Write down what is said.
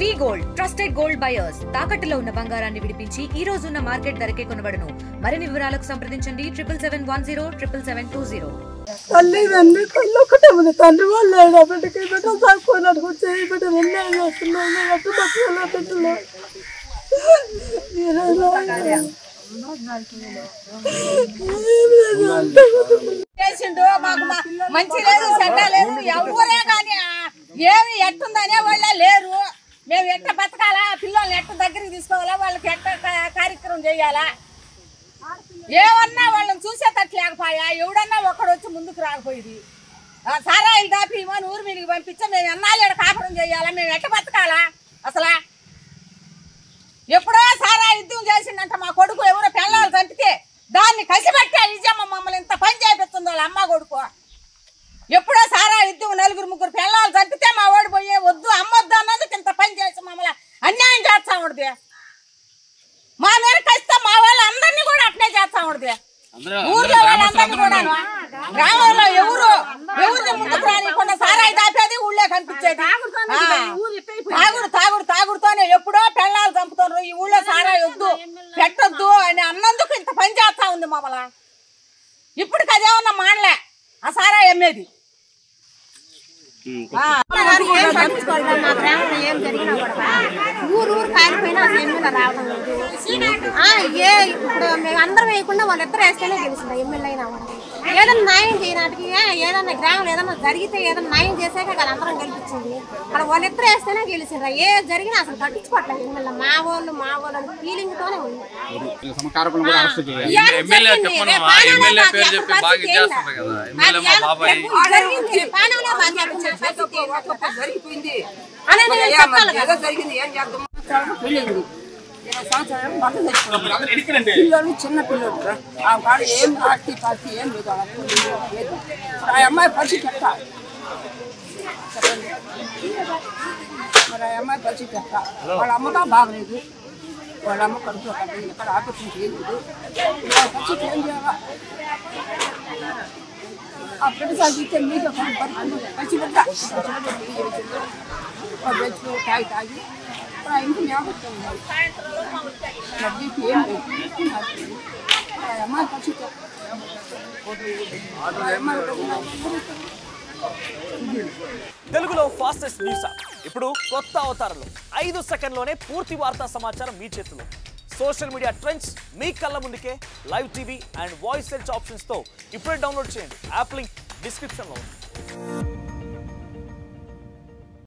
వి gold trusted gold buyers తాకట్టులో ఉన్న బంగారాన్ని విడిపించి ఈ రోజు ఉన్న మార్కెట్ ధరకే కొనబడును. మరిన్ని వివరాలకు సంప్రదించండి 77107720. తల్లి తండ్రి కళ్ళు ఒకటే ఉంది. తండ్రి వాళ్ళు లేడు. బిడ్డకి బిడ్డ సాకున్నాడు వచ్చి బిడ్డ విన్నాను చేస్తున్నాను అట్టు బతుకులో బిడ్డలో చేసిండు. మాకు మంచి లేదు, చెడ్డ లేదు, ఎవరే కానీ ఏమి ఎట్టుందనే వాళ్ళే లేరు. మేము ఎట్ట బతకాలా, పిల్లల్ని ఎట్ట దగ్గరికి తీసుకోవాలా, వాళ్ళకి ఎట్ట కార్యక్రమం చేయాలా, ఏమన్నా వాళ్ళని చూసేటట్టు లేకపోయా. ఎవడన్నా ఒక్కడు వచ్చి ముందుకు రాకపోయింది. సారాయిలు దాపి మన ఊరు మీదకి పంపించా మేము ఎన్నాళ్ళు ఎక్కడ కాపురం చేయాలా, మేము ఎట్ట బతకాలా. అసలు ఎప్పుడో సారా యుద్ధం చేసిందంట మా కొడుకు. ఎవరో పిల్లలు చంపితే దాన్ని కసిపెట్టే నిజమ్మ మమ్మల్ని ఇంత పని చేపిస్తుంది వాళ్ళ అమ్మ కొడుకు. ఎప్పుడో సారా యుద్ధం 4-3 పిల్లలు చంపితే మా వాడు పోయే వద్దు అమ్మొద్దు అన్నది ఇంత పని చేసి మమ్మల్ని అన్యాయం చేస్తా ఉండదు. మా మీద కస్తే మా వాళ్ళు అందరినీ కూడా అట్నే చేస్తా ఉండదు. ఊర్లో వాళ్ళందరినీ కూడా గ్రామంలో ఎవరిని ముందుకు రానికుండా సారాయి దాపేది ఊళ్ళో కనిపించేది. తాగుడుతోనే ఎప్పుడో పెళ్ళాలు చంపుతున్నారు. ఈ ఊళ్ళో సారాయి వద్దు పెట్టొద్దు అని అన్నందుకు ఇంత పని చేస్తా ఉంది మమ్మల్ని. ఇప్పటికి అదేమన్నా మానలే ఆ సారాయి అమ్మేది. ఊరు కాలిపోయినా అసలు ఎమ్మెల్యే రావడం లేదు. ఇప్పుడు మేము అందరం వేయకుండా వాళ్ళిద్దరు వేస్తేనే గెలిచింది ఎమ్మెల్యే అయినా. ఏదైనా న్యాయం చేయనాటికి ఏదన్నా గ్రామంలో ఏదన్నా జరిగితే ఏదైనా న్యాయం చేసాక వాళ్ళందరం గెలిపించింది. అక్కడ వాళ్ళిద్దరు వేస్తేనే గెలిచిండ్రా. ఏ జరిగినా అసలు పట్టించుకోవట్లేదు ఎమ్మెల్యే. మా వాళ్ళు అని ఫీలింగ్ తోనే ఉంది. పిల్లలు చిన్న పిల్లలు ఆ వాడు ఏం పార్టీ ఏం లేదు. ఆ అమ్మాయి పరిస్థితి ఎట్టా మరి ఆ అమ్మాయి పరిస్థితి ఎట్టా. వాళ్ళ అమ్మగా బాగలేదు. వాళ్ళ అమ్మ కడుపు ఎక్కడ ఆపరేషన్ చేయలేదు. పరిస్థితి ఏం చేయాలా. ఆ బిడ్డ సాగితే మీకు పచ్చి బిడ్డ తాగి ఇంటి జ్ఞాపకం ఏం లేదు. అమ్మాయి పరిస్థితి తెలుగులో ఫాస్టెస్ట్ న్యూస్ ఇప్పుడు కొత్త అవతారంలో 5 సెకండ్లోనే పూర్తి వార్తా సమాచారం మీ చేతిలో. సోషల్ మీడియా ట్రెండ్స్ మీ కళ్ళ ముందుకే live TV and voice search options తో ఇప్పుడే డౌన్లోడ్ చేయండి. యాప్ లింక్ డిస్క్రిప్షన్ లో ఉంది.